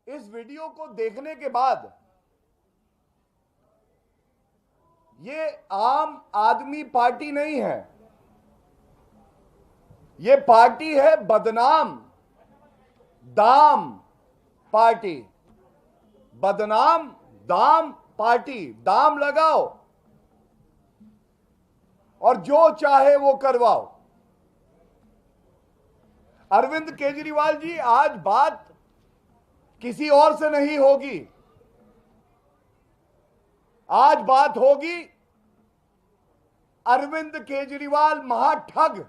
इस वीडियो को देखने के बाद ये आम आदमी पार्टी नहीं है, ये पार्टी है बदनाम दाम पार्टी। बदनाम दाम पार्टी। दाम लगाओ और जो चाहे वो करवाओ। अरविंद केजरीवाल जी, आज बात किसी और से नहीं होगी, आज बात होगी अरविंद केजरीवाल महाठग,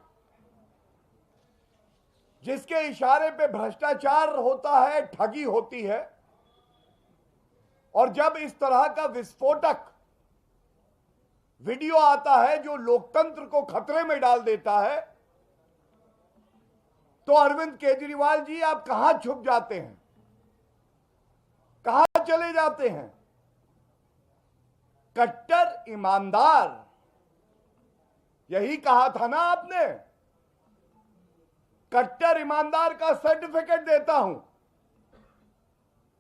जिसके इशारे पे भ्रष्टाचार होता है, ठगी होती है। और जब इस तरह का विस्फोटक वीडियो आता है जो लोकतंत्र को खतरे में डाल देता है, तो अरविंद केजरीवाल जी आप कहां छुप जाते हैं, कहां चले जाते हैं? कट्टर ईमानदार, यही कहा था ना आपने, कट्टर ईमानदार का सर्टिफिकेट देता हूं।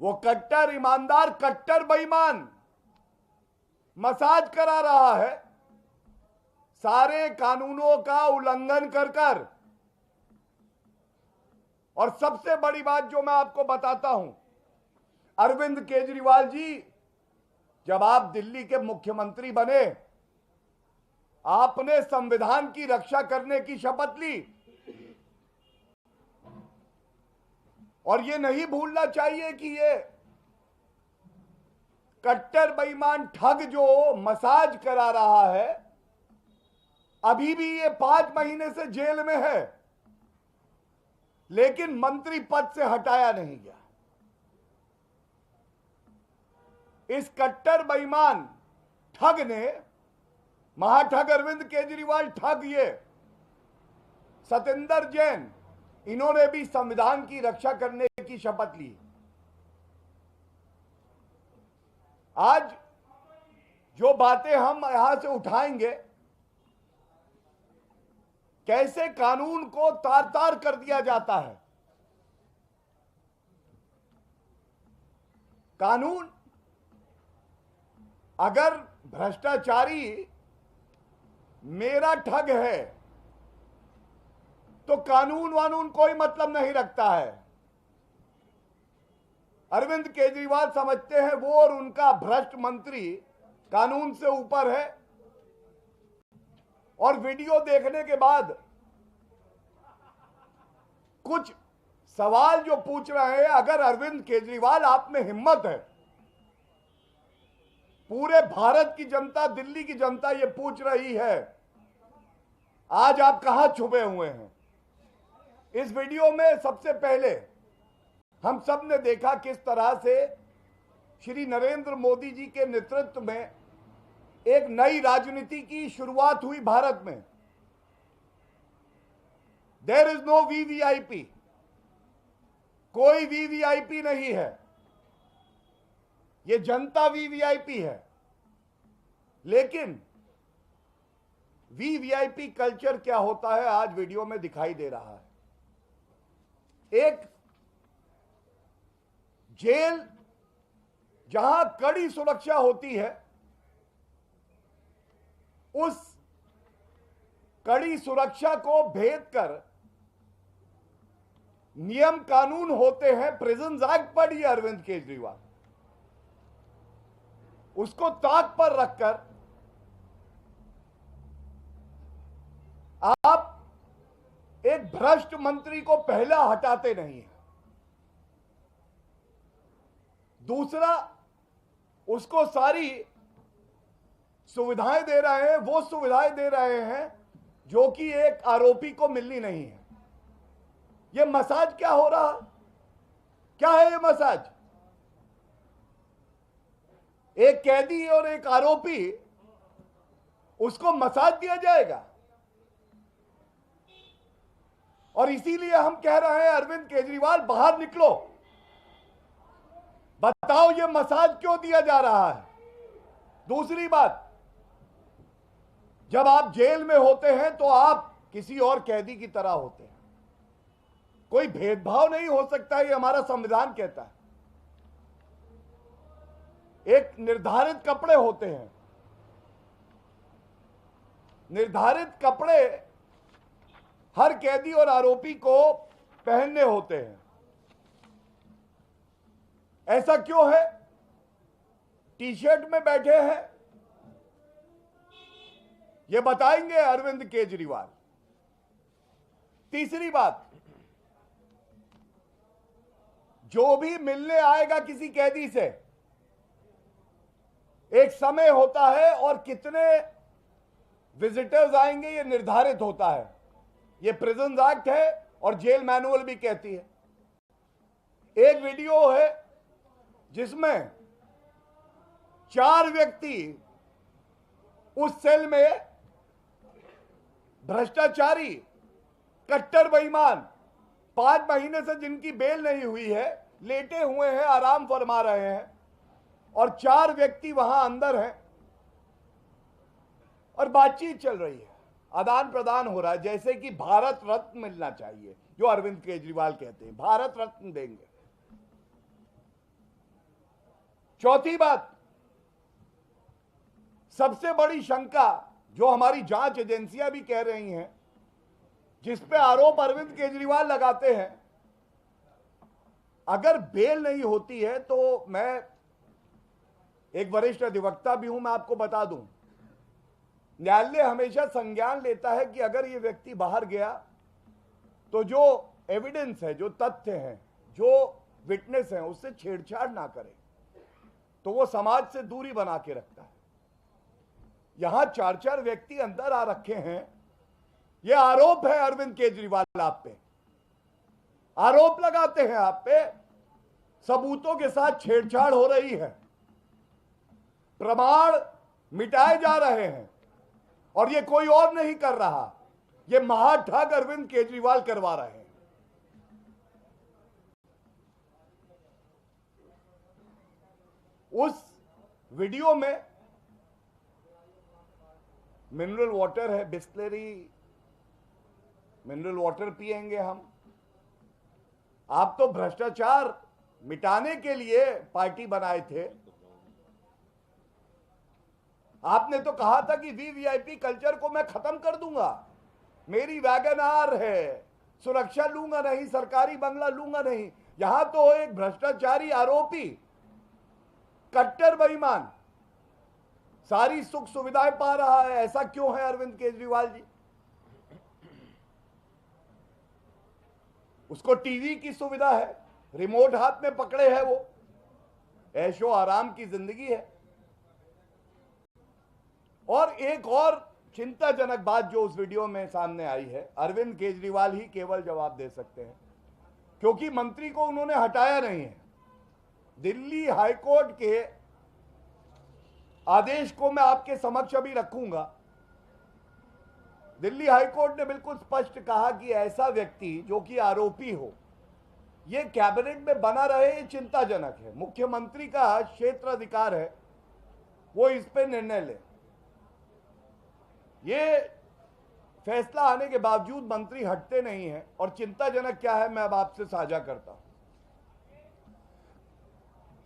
वो कट्टर ईमानदार कट्टर बेईमान मसाज करा रहा है, सारे कानूनों का उल्लंघन कर कर। और सबसे बड़ी बात जो मैं आपको बताता हूं, अरविंद केजरीवाल जी, जब आप दिल्ली के मुख्यमंत्री बने, आपने संविधान की रक्षा करने की शपथ ली। और ये नहीं भूलना चाहिए कि ये कट्टर बेईमान ठग जो मसाज करा रहा है, अभी भी ये 5 महीने से जेल में है, लेकिन मंत्री पद से हटाया नहीं गया। इस कट्टर बेईमान ठग ने, महाठग अरविंद केजरीवाल ठग, ये सतेंद्र जैन, इन्होंने भी संविधान की रक्षा करने की शपथ ली। आज जो बातें हम यहां से उठाएंगे, कैसे कानून को तार तार कर दिया जाता है। कानून, अगर भ्रष्टाचारी मेरा ठग है तो कानून वानून कोई मतलब नहीं रखता है। अरविंद केजरीवाल समझते हैं वो और उनका भ्रष्ट मंत्री कानून से ऊपर है। और वीडियो देखने के बाद कुछ सवाल जो पूछ रहे हैं, अगर अरविंद केजरीवाल आप में हिम्मत है, पूरे भारत की जनता, दिल्ली की जनता ये पूछ रही है, आज आप कहां छुपे हुए हैं? इस वीडियो में सबसे पहले हम सब ने देखा किस तरह से श्री नरेंद्र मोदी जी के नेतृत्व में एक नई राजनीति की शुरुआत हुई भारत में। देयर इज नो वीवीआईपी, कोई वीवीआईपी नहीं है, ये जनता वीवीआईपी है। लेकिन वीवीआईपी कल्चर क्या होता है, आज वीडियो में दिखाई दे रहा है। एक जेल जहां कड़ी सुरक्षा होती है, उस कड़ी सुरक्षा को भेद कर नियम कानून होते हैं, प्रिजन एक्ट पढ़िए अरविंद केजरीवाल, उसको ताक पर रखकर आप एक भ्रष्ट मंत्री को पहला हटाते नहीं है। दूसरा, उसको सारी सुविधाएं दे रहे हैं, वो सुविधाएं दे रहे हैं जो कि एक आरोपी को मिलनी नहीं है। ये मसाज क्या हो रहा, क्या है ये मसाज? एक कैदी और एक आरोपी, उसको मसाज दिया जाएगा। और इसीलिए हम कह रहे हैं, अरविंद केजरीवाल बाहर निकलो, बताओ ये मसाज क्यों दिया जा रहा है। दूसरी बात, जब आप जेल में होते हैं तो आप किसी और कैदी की तरह होते हैं, कोई भेदभाव नहीं हो सकता, ये हमारा संविधान कहता है। एक निर्धारित कपड़े होते हैं, निर्धारित कपड़े हर कैदी और आरोपी को पहनने होते हैं। ऐसा क्यों है? टी शर्ट में बैठे हैं, ये बताएंगे अरविंद केजरीवाल। तीसरी बात, जो भी मिलने आएगा किसी कैदी से, एक समय होता है और कितने विजिटर्स आएंगे ये निर्धारित होता है। ये प्रिजन एक्ट है और जेल मैनुअल भी कहती है। एक वीडियो है जिसमें 4 व्यक्ति उस सेल में भ्रष्टाचारी, कट्टर बेईमान, 5 महीने से जिनकी बेल नहीं हुई है, लेटे हुए हैं, आराम फरमा रहे हैं, और 4 व्यक्ति वहां अंदर हैं और बातचीत चल रही है, आदान प्रदान हो रहा है, जैसे कि भारत रत्न मिलना चाहिए, जो अरविंद केजरीवाल कहते हैं भारत रत्न देंगे। चौथी बात, सबसे बड़ी शंका जो हमारी जांच एजेंसियां भी कह रही हैं, जिस पे आरोप अरविंद केजरीवाल लगाते हैं, अगर बेल नहीं होती है तो मैं एक वरिष्ठ अधिवक्ता भी हूं, मैं आपको बता दूं, न्यायालय हमेशा संज्ञान लेता है कि अगर ये व्यक्ति बाहर गया तो जो एविडेंस है, जो तथ्य हैं, जो विटनेस हैं, उससे छेड़छाड़ ना करे, तो वो समाज से दूरी बना के रखता है। यहां 4 व्यक्ति अंदर आ रखे हैं, ये आरोप है अरविंद केजरीवाल आप पे, आरोप लगाते हैं आप पे, सबूतों के साथ छेड़छाड़ हो रही है, प्रमाण मिटाए जा रहे हैं, और ये कोई और नहीं कर रहा, ये महाठग अरविंद केजरीवाल करवा रहे हैं। उस वीडियो में मिनरल वाटर है, बिस्लेरी मिनरल वाटर पिएंगे हम। आप तो भ्रष्टाचार मिटाने के लिए पार्टी बनाए थे। आपने तो कहा था कि वीवीआईपी कल्चर को मैं खत्म कर दूंगा, मेरी वैगन आर है, सुरक्षा लूंगा नहीं, सरकारी बंगला लूंगा नहीं। यहां तो एक भ्रष्टाचारी आरोपी, कट्टर बेईमान, सारी सुख सुविधाएं पा रहा है। ऐसा क्यों है अरविंद केजरीवाल जी? उसको टीवी की सुविधा है, रिमोट हाथ में पकड़े है, वो ऐशो आराम की जिंदगी है। और एक और चिंताजनक बात जो उस वीडियो में सामने आई है, अरविंद केजरीवाल ही केवल जवाब दे सकते हैं, क्योंकि मंत्री को उन्होंने हटाया नहीं है। दिल्ली हाईकोर्ट के आदेश को मैं आपके समक्ष अभी रखूंगा। दिल्ली हाईकोर्ट ने बिल्कुल स्पष्ट कहा कि ऐसा व्यक्ति जो कि आरोपी हो, यह कैबिनेट में बना रहे, ये चिंताजनक है। मुख्यमंत्री का क्षेत्राधिकार है, वो इस पे निर्णय ले। ये फैसला आने के बावजूद मंत्री हटते नहीं हैं, और चिंताजनक क्या है मैं अब आपसे साझा करता हूं।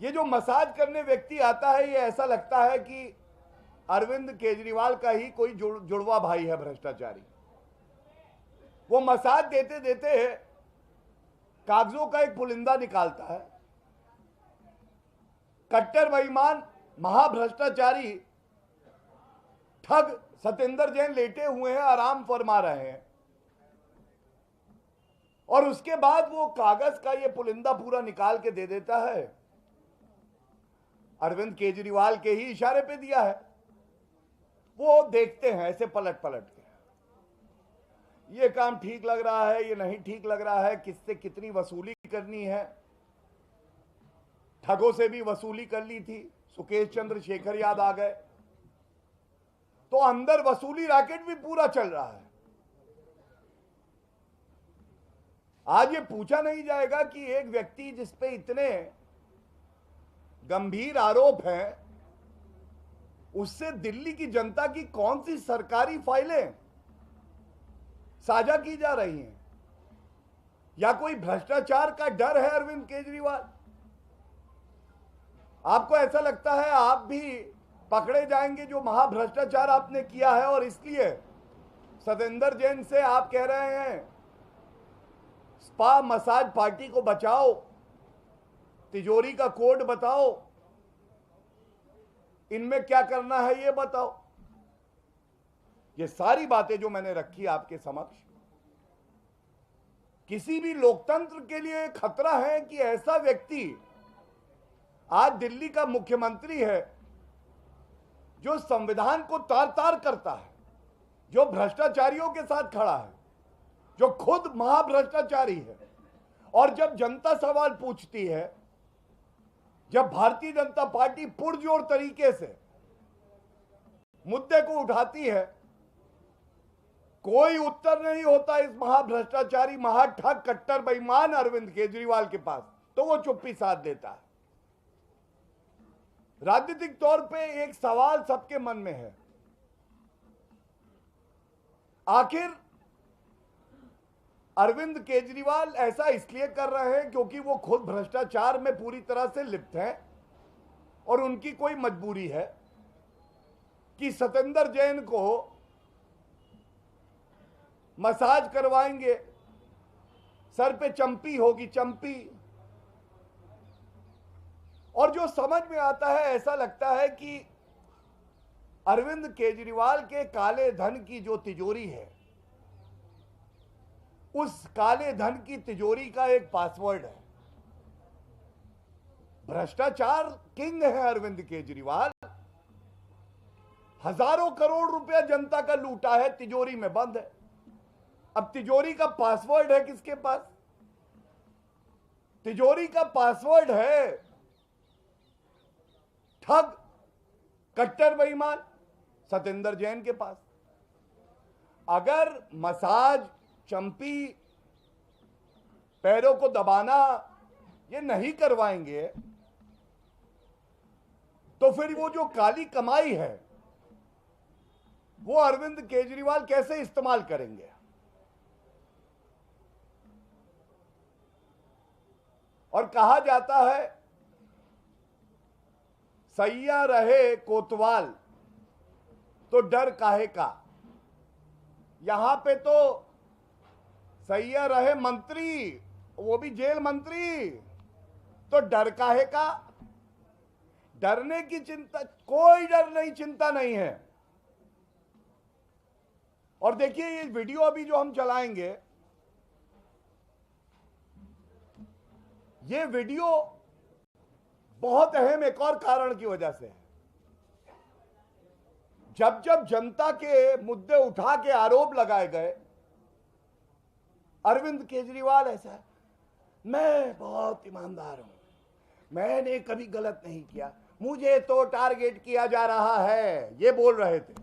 ये जो मसाज करने व्यक्ति आता है, ये ऐसा लगता है कि अरविंद केजरीवाल का ही कोई जुड़वा भाई है भ्रष्टाचारी। वो मसाज देते देते कागजों का एक पुलिंदा निकालता है। कट्टर बेईमान, महाभ्रष्टाचारी ठग सतेंद्र जैन लेटे हुए हैं, आराम फरमा रहे हैं, और उसके बाद वो कागज का ये पुलिंदा पूरा निकाल के दे देता है। अरविंद केजरीवाल के ही इशारे पे दिया है। वो देखते हैं ऐसे पलट पलट के, ये काम ठीक लग रहा है, ये नहीं ठीक लग रहा है, किससे कितनी वसूली करनी है। ठगों से भी वसूली कर ली थी, सुकेश चंद्र शेखर याद आ गए, तो अंदर वसूली रैकेट भी पूरा चल रहा है। आज ये पूछा नहीं जाएगा कि एक व्यक्ति जिसपे इतने गंभीर आरोप हैं, उससे दिल्ली की जनता की कौन सी सरकारी फाइलें साझा की जा रही हैं, या कोई भ्रष्टाचार का डर है अरविंद केजरीवाल? आपको ऐसा लगता है आप भी पकड़े जाएंगे जो महाभ्रष्टाचार आपने किया है, और इसलिए सतेंद्र जैन से आप कह रहे हैं स्पा मसाज पार्टी को बचाओ, तिजोरी का कोड बताओ, इनमें क्या करना है ये बताओ। ये सारी बातें जो मैंने रखी आपके समक्ष, किसी भी लोकतंत्र के लिए खतरा है कि ऐसा व्यक्ति आज दिल्ली का मुख्यमंत्री है जो संविधान को तार तार करता है, जो भ्रष्टाचारियों के साथ खड़ा है, जो खुद महाभ्रष्टाचारी है, और जब जनता सवाल पूछती है, जब भारतीय जनता पार्टी पुरजोर तरीके से मुद्दे को उठाती है, कोई उत्तर नहीं होता इस महाभ्रष्टाचारी, महाठग, कट्टर बेईमान अरविंद केजरीवाल के पास, तो वो चुप्पी साध लेता है। राजनीतिक तौर पे एक सवाल सबके मन में है, आखिर अरविंद केजरीवाल ऐसा इसलिए कर रहे हैं क्योंकि वो खुद भ्रष्टाचार में पूरी तरह से लिप्त हैं और उनकी कोई मजबूरी है कि सतेंद्र जैन को मसाज करवाएंगे, सर पे चंपी होगी, चंपी। और जो समझ में आता है, ऐसा लगता है कि अरविंद केजरीवाल के काले धन की जो तिजोरी है, उस काले धन की तिजोरी का एक पासवर्ड है। भ्रष्टाचार किंग है अरविंद केजरीवाल, हजारों करोड़ रुपया जनता का लूटा है, तिजोरी में बंद है। अब तिजोरी का पासवर्ड है किसके पास? तिजोरी का पासवर्ड है ठग, कट्टर बेईमान सतेंद्र जैन के पास। अगर मसाज, चंपी, पैरों को दबाना ये नहीं करवाएंगे तो फिर वो जो काली कमाई है वो अरविंद केजरीवाल कैसे इस्तेमाल करेंगे? और कहा जाता है सैया रहे कोतवाल तो डर काहे का। यहां पे तो सैया रहे मंत्री, वो भी जेल मंत्री, तो डर काहे का। डरने की चिंता, कोई डर नहीं, चिंता नहीं है। और देखिए ये वीडियो अभी जो हम चलाएंगे, ये वीडियो बहुत अहम एक और कारण की वजह से है। जब जब जनता के मुद्दे उठा के आरोप लगाए गए, अरविंद केजरीवाल ऐसा है, मैं बहुत ईमानदार हूं, मैंने कभी गलत नहीं किया, मुझे तो टारगेट किया जा रहा है, ये बोल रहे थे।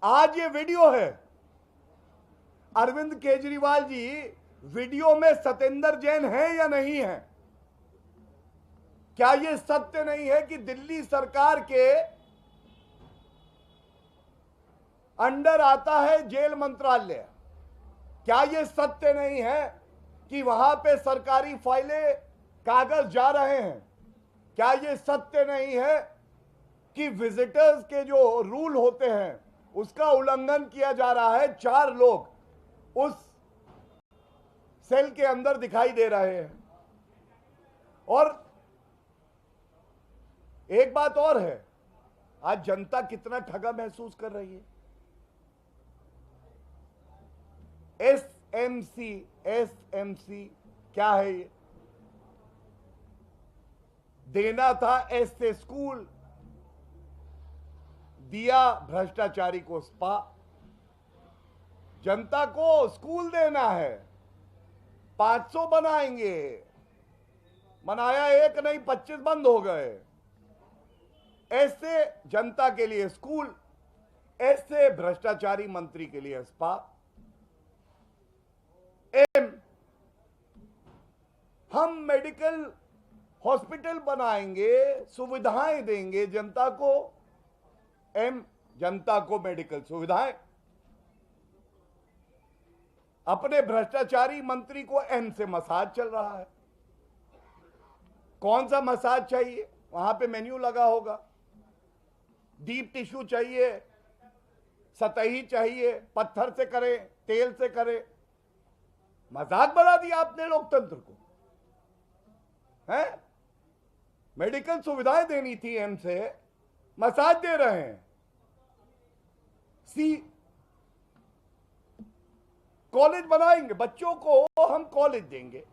आज ये वीडियो है, अरविंद केजरीवाल जी वीडियो में सतेंद्र जैन है या नहीं है? क्या ये सत्य नहीं है कि दिल्ली सरकार के अंडर आता है जेल मंत्रालय? क्या ये सत्य नहीं है कि वहां पे सरकारी फाइलें, कागज जा रहे हैं? क्या ये सत्य नहीं है कि विजिटर्स के जो रूल होते हैं उसका उल्लंघन किया जा रहा है? 4 लोग उस सेल के अंदर दिखाई दे रहे हैं। और एक बात और है, आज जनता कितना ठगा महसूस कर रही है। एसएमसी क्या है ये? देना था एस से स्कूल, दिया भ्रष्टाचारी को स्पा। जनता को स्कूल देना है, 500 बनाएंगे, बनाया एक नहीं 25 बंद हो गए। ऐसे जनता के लिए स्कूल, ऐसे भ्रष्टाचारी मंत्री के लिए स्पा। हम मेडिकल हॉस्पिटल बनाएंगे, सुविधाएं देंगे जनता को। जनता को मेडिकल सुविधाएं। अपने भ्रष्टाचारी मंत्री को एम से मसाज चल रहा है। कौन सा मसाज चाहिए, वहां पे मेन्यू लगा होगा। डीप टिश्यू चाहिए, सतही चाहिए, पत्थर से करे, तेल से करे। मजाक बना दिया आपने लोकतंत्र को, हैं? मेडिकल सुविधाएं देनी थी एम्स से, मसाज दे रहे हैं। सी कॉलेज बनाएंगे, बच्चों को हम कॉलेज देंगे।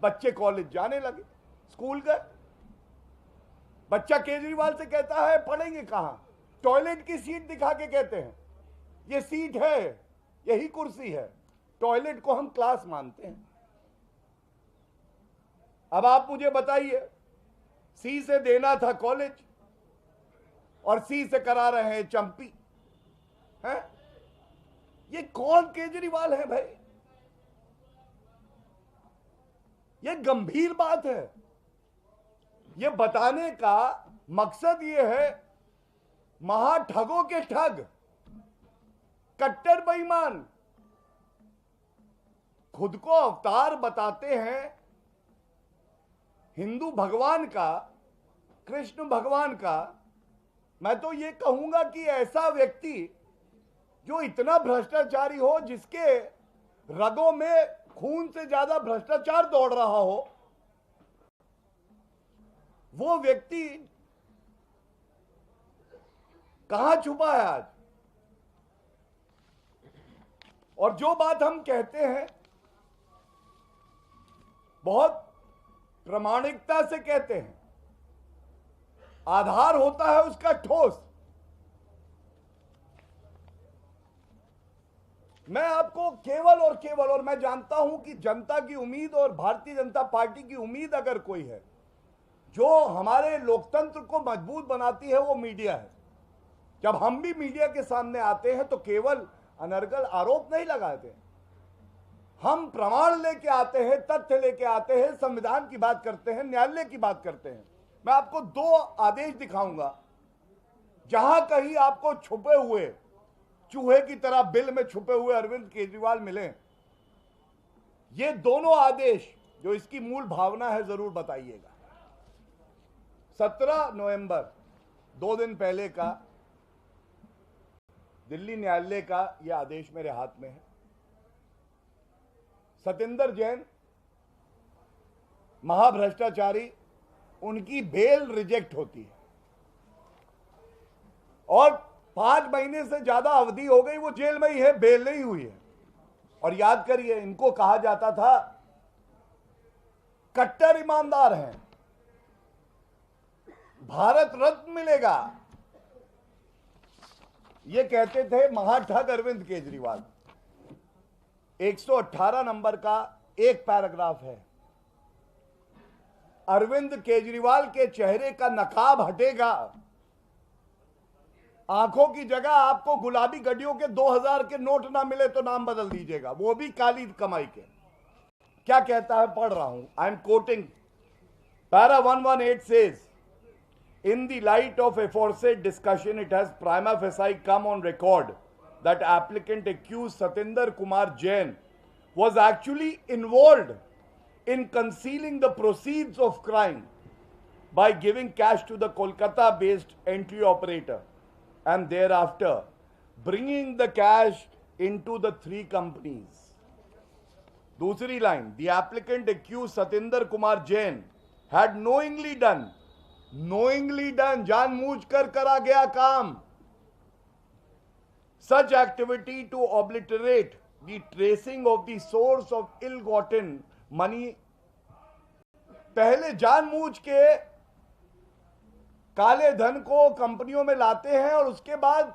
बच्चे कॉलेज जाने लगे, स्कूल गए। बच्चा केजरीवाल से कहता है पढ़ेंगे कहां, टॉयलेट की सीट दिखा के कहते हैं ये सीट है, यही कुर्सी है। टॉयलेट को हम क्लास मानते हैं। अब आप मुझे बताइए, सी से देना था कॉलेज और सी से करा रहे हैं चंपी, हैं? ये कौन केजरीवाल है भाई? ये गंभीर बात है। ये बताने का मकसद ये है, महाठगों के ठग, कट्टर बेईमान खुद को अवतार बताते हैं हिंदू भगवान का, कृष्ण भगवान का। मैं तो ये कहूंगा कि ऐसा व्यक्ति जो इतना भ्रष्टाचारी हो, जिसके रगों में खून से ज्यादा भ्रष्टाचार दौड़ रहा हो, वो व्यक्ति कहां छुपा है आज? और जो बात हम कहते हैं बहुत प्रामाणिकता से कहते हैं, आधार होता है उसका ठोस। मैं आपको केवल और केवल, और मैं जानता हूं कि जनता की उम्मीद और भारतीय जनता पार्टी की उम्मीद अगर कोई है जो हमारे लोकतंत्र को मजबूत बनाती है, वो मीडिया है। जब हम भी मीडिया के सामने आते हैं तो केवल अनर्गल आरोप नहीं लगाते, हम प्रमाण लेके आते हैं, तथ्य लेके आते हैं, संविधान की बात करते हैं, न्यायालय की बात करते हैं। मैं आपको 2 आदेश दिखाऊंगा, जहां कहीं आपको छुपे हुए चूहे की तरह बिल में छुपे हुए अरविंद केजरीवाल मिले। ये दोनों आदेश जो इसकी मूल भावना है, जरूर बताइएगा। 17 नवंबर 2 दिन पहले का दिल्ली न्यायालय का यह आदेश मेरे हाथ में है। सतेंद्र जैन महाभ्रष्टाचारी, उनकी बेल रिजेक्ट होती है और 5 महीने से ज्यादा अवधि हो गई, वो जेल में ही है, बेल नहीं हुई है। और याद करिए, इनको कहा जाता था कट्टर ईमानदार हैं, भारत रत्न मिलेगा, ये कहते थे महाठग अरविंद केजरीवाल। 118 नंबर का एक पैराग्राफ है, अरविंद केजरीवाल के चेहरे का नकाब हटेगा, आंखों की जगह आपको गुलाबी गड्डियों के 2000 के नोट ना मिले तो नाम बदल दीजिएगा, वो भी काली कमाई के। क्या कहता है, पढ़ रहा हूं, I am quoting. Para 118 says, in the light of aforesaid discussion, it has prima facie come on record that applicant accused Satinder Kumar Jain was actually involved in concealing the proceeds of crime by giving cash to the Kolkata-based entry operator and thereafter bringing the cash into the 3 companies. Dusri line, the applicant accused Satinder Kumar Jain had knowingly done, जानबूझकर करा गया काम, such activity to obliterate the tracing of the source of ill-gotten money। पहले जानबूझ के काले धन को कंपनियों में लाते हैं और उसके बाद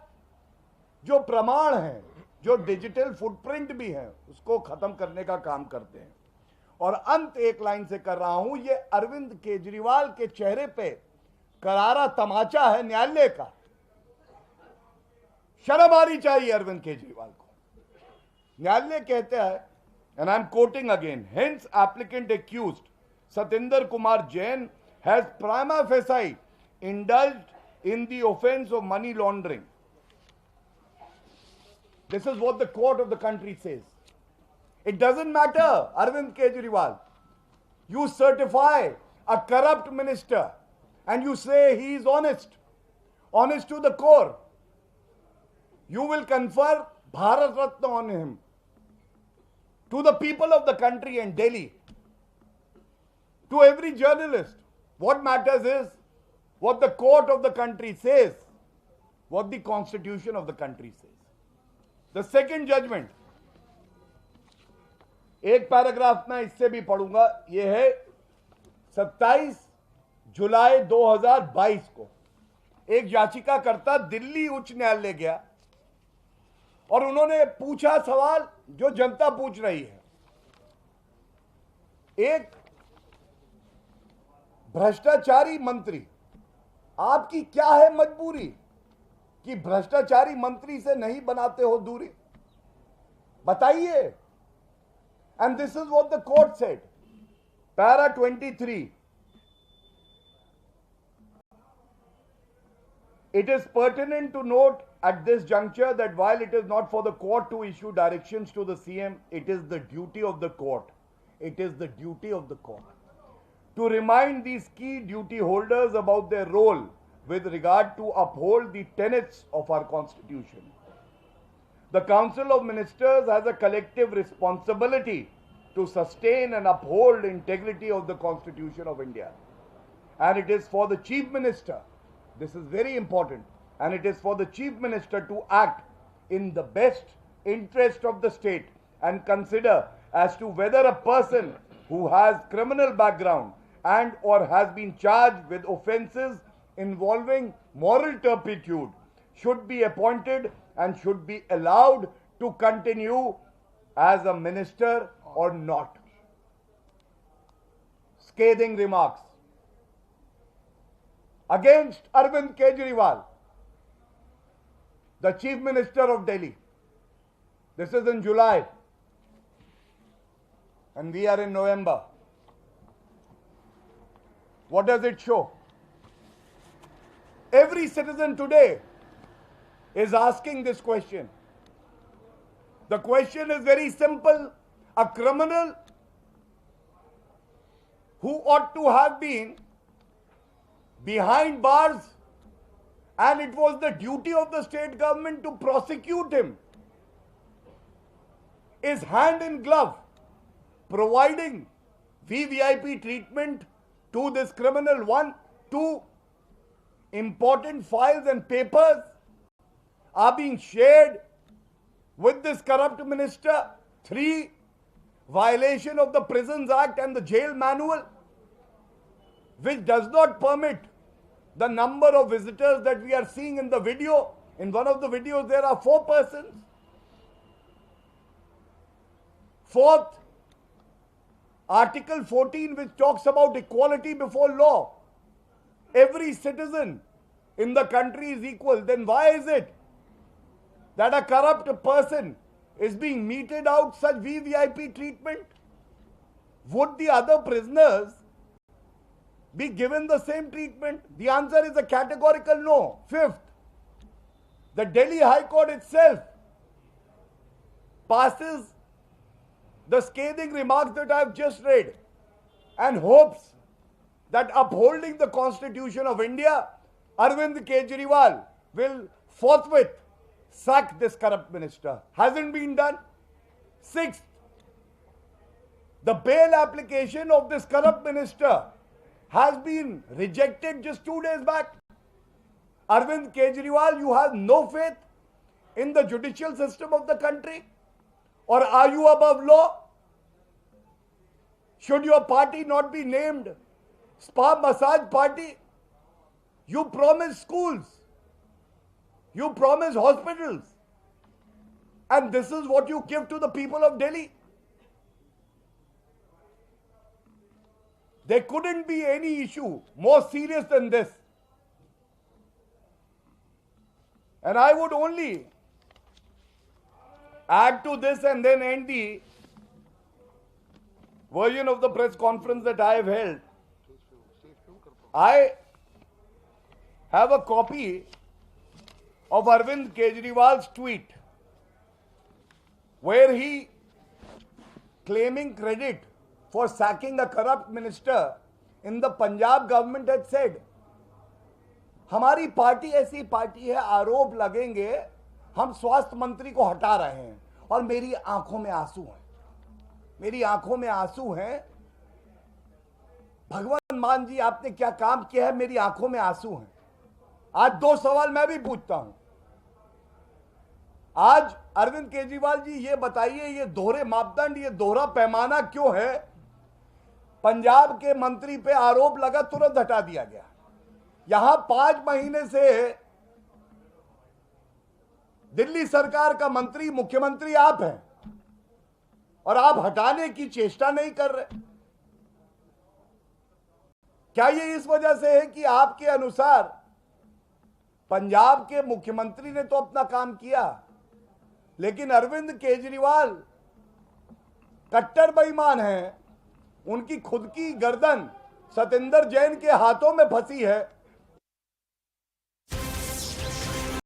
जो प्रमाण हैं, जो डिजिटल फुटप्रिंट भी है, उसको खत्म करने का काम करते हैं। और अंत एक लाइन से कर रहा हूं, ये अरविंद केजरीवाल के चेहरे पे करारा तमाचा है न्यायालय का। शर्म आनी चाहिए अरविंद केजरीवाल को। न्यायालय कहता है, and I am quoting again, hence applicant accused Satinder Kumar Jain has prima facie indulged in the offense of money laundering. This is what the court of the country says. It doesn't matter, Arvind Kejriwal. you certify a corrupt minister and you say he is honest to the core, you will confer Bharat Ratna on him. To the people of the country and Delhi, to every journalist, what matters is what the court of the country says, what the constitution of the country says. The second judgment, एक paragraph में इससे भी पढ़ूंगा, यह है 27 जुलाई 2022 को एक याचिकाकर्ता दिल्ली उच्च न्यायालय गया और उन्होंने पूछा सवाल जो जनता पूछ रही है। एक भ्रष्टाचारी मंत्री, आपकी क्या है मजबूरी कि भ्रष्टाचारी मंत्री से नहीं बनाते हो दूरी? बताइए। And this is what the court said, para 23, it is pertinent to note at this juncture that while it is not for the court to issue directions to the CM, it is the duty of the court. It is the duty of the court to remind these key duty holders about their role with regard to uphold the tenets of our constitution. The Council of Ministers has a collective responsibility to sustain and uphold integrity of the Constitution of India. And it is for the Chief Minister, this is very important, and it is for the Chief Minister to act in the best interest of the state and consider as to whether a person who has criminal background and or has been charged with offences involving moral turpitude should be appointed and should be allowed to continue as a minister or not. Scathing remarks against Arvind Kejriwal, the Chief Minister of Delhi. This is in July and we are in November. What does it show? Every citizen today is asking this question. The question is very simple. A criminal who ought to have been behind bars and it was the duty of the state government to prosecute him is hand in glove providing VVIP treatment to this criminal. 1, 2, important files and papers are being shared with this corrupt minister. 3, violation of the Prisons Act and the Jail Manual, which does not permit the number of visitors that we are seeing in the video. In one of the videos, there are 4 persons. 4th, Article 14, which talks about equality before law. Every citizen in the country is equal. Then why is it that a corrupt person is being meted out such VVIP treatment? Would the other prisoners be given the same treatment? The answer is a categorical no. 5th, the Delhi High Court itself passes the scathing remarks that I have just read and hopes that upholding the Constitution of India, Arvind Kejriwal will forthwith sack this corrupt minister. Hasn't been done. 6th, the bail application of this corrupt minister has been rejected just 2 days back. Arvind Kejriwal, you have no faith in the judicial system of the country? Or are you above law? Should your party not be named Spa Massage Party? You promise schools. You promise hospitals. And this is what you give to the people of Delhi. There couldn't be any issue more serious than this. And I would only add to this and then end the version of the press conference that I have held. I have a copy of Arvind Kejriwal's tweet where he claiming credit for sacking a corrupt minister in the Punjab government had said. हमारी party ऐसी party है, आरोप लगेंगे हम स्वास्थ्य मंत्री को हटा रहे हैं, और मेरी आंखों में आंसू हैं, मेरी आंखों में आंसू हैं। भगवान मान जी आपने क्या काम किया है, मेरी आंखों में आंसू हैं। आज दो सवाल मैं भी पूछता हूं। आज अरविंद केजरीवाल जी ये बताइए, ये दोहरे मापदंड, ये दोहरा पैमाना क्यों है? पंजाब के मंत्री पे आरोप लगा, तुरंत हटा दिया गया। यहां 5 महीने से दिल्ली सरकार का मंत्री, मुख्यमंत्री आप हैं, और आप हटाने की चेष्टा नहीं कर रहे। क्या ये इस वजह से है कि आपके अनुसार पंजाब के मुख्यमंत्री ने तो अपना काम किया, लेकिन अरविंद केजरीवाल कट्टर बेईमान हैं, उनकी खुद की गर्दन सतेंद्र जैन के हाथों में फंसी है,